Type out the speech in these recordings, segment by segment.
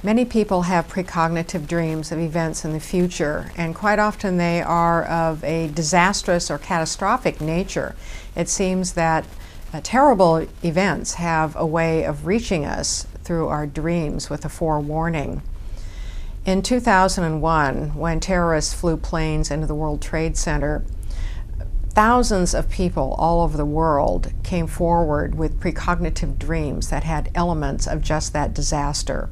Many people have precognitive dreams of events in the future, and quite often they are of a disastrous or catastrophic nature. It seems that terrible events have a way of reaching us through our dreams with a forewarning. In 2001, when terrorists flew planes into the World Trade Center, thousands of people all over the world came forward with precognitive dreams that had elements of just that disaster.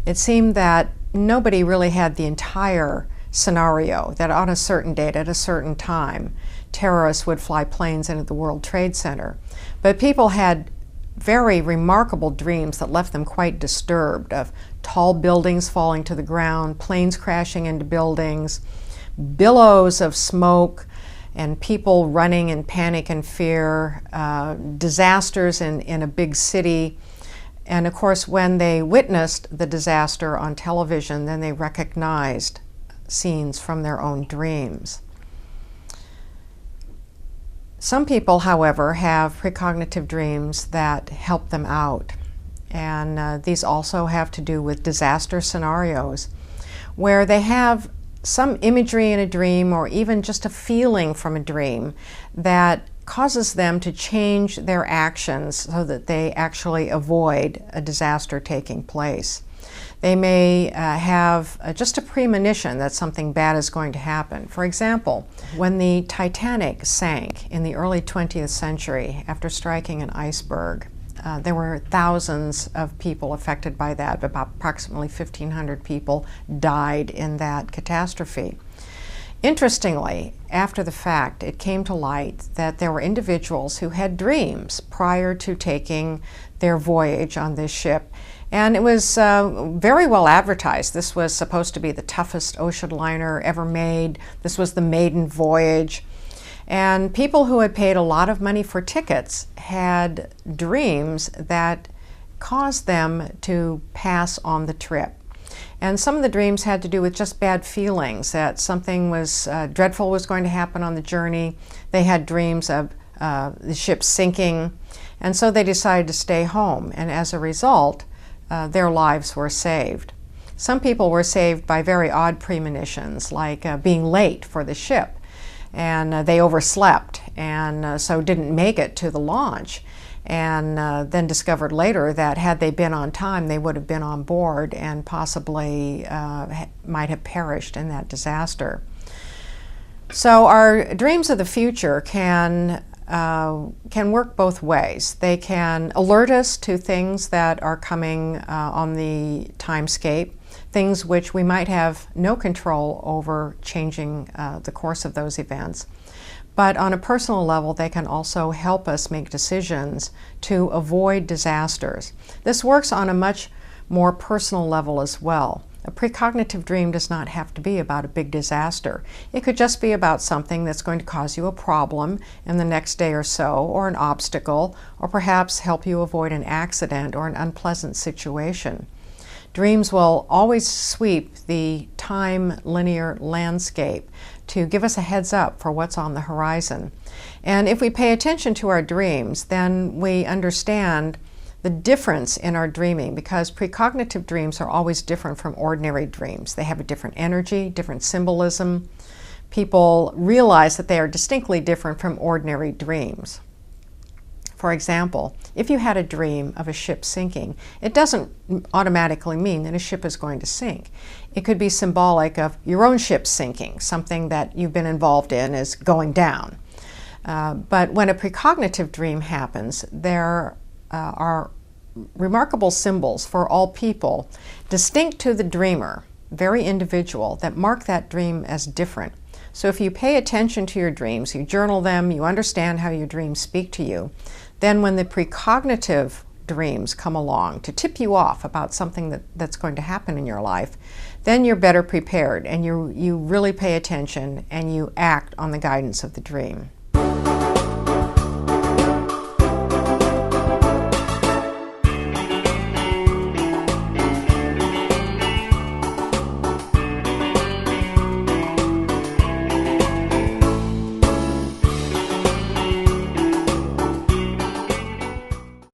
It seemed that nobody really had the entire scenario, that on a certain date, at a certain time, terrorists would fly planes into the World Trade Center. But people had very remarkable dreams that left them quite disturbed, of tall buildings falling to the ground, planes crashing into buildings, billows of smoke, and people running in panic and fear, disasters in a big city. And of course, when they witnessed the disaster on television, then they recognized scenes from their own dreams. Some people, however, have precognitive dreams that help them out. And these also have to do with disaster scenarios, where they have some imagery in a dream or even just a feeling from a dream that causes them to change their actions so that they actually avoid a disaster taking place. They may have just a premonition that something bad is going to happen. For example, when the Titanic sank in the early 20th century after striking an iceberg, there were thousands of people affected by that. About approximately 1,500 people died in that catastrophe. Interestingly, after the fact, it came to light that there were individuals who had dreams prior to taking their voyage on this ship. And it was very well advertised. This was supposed to be the toughest ocean liner ever made. This was the maiden voyage. And people who had paid a lot of money for tickets had dreams that caused them to pass on the trip. And some of the dreams had to do with just bad feelings, that something was dreadful was going to happen on the journey. They had dreams of the ship sinking, and so they decided to stay home. And as a result, their lives were saved. Some people were saved by very odd premonitions, like being late for the ship. And they overslept and so didn't make it to the launch, and then discovered later that had they been on time, they would have been on board and possibly might have perished in that disaster. So our dreams of the future can work both ways. They can alert us to things that are coming on the timescape, things which we might have no control over changing the course of those events. But on a personal level, they can also help us make decisions to avoid disasters. This works on a much more personal level as well. A precognitive dream does not have to be about a big disaster. It could just be about something that's going to cause you a problem in the next day or so, or an obstacle, or perhaps help you avoid an accident or an unpleasant situation. Dreams will always sweep the time linear landscape to give us a heads up for what's on the horizon. And if we pay attention to our dreams, then we understand the difference in our dreaming, because precognitive dreams are always different from ordinary dreams. They have a different energy, different symbolism. People realize that they are distinctly different from ordinary dreams. For example, if you had a dream of a ship sinking, it doesn't automatically mean that a ship is going to sink. It could be symbolic of your own ship sinking, something that you've been involved in is going down. But when a precognitive dream happens, there are remarkable symbols for all people, distinct to the dreamer, very individual, that mark that dream as different. So if you pay attention to your dreams, you journal them, you understand how your dreams speak to you, then when the precognitive dreams come along to tip you off about something that's going to happen in your life, then you're better prepared and you really pay attention and you act on the guidance of the dream.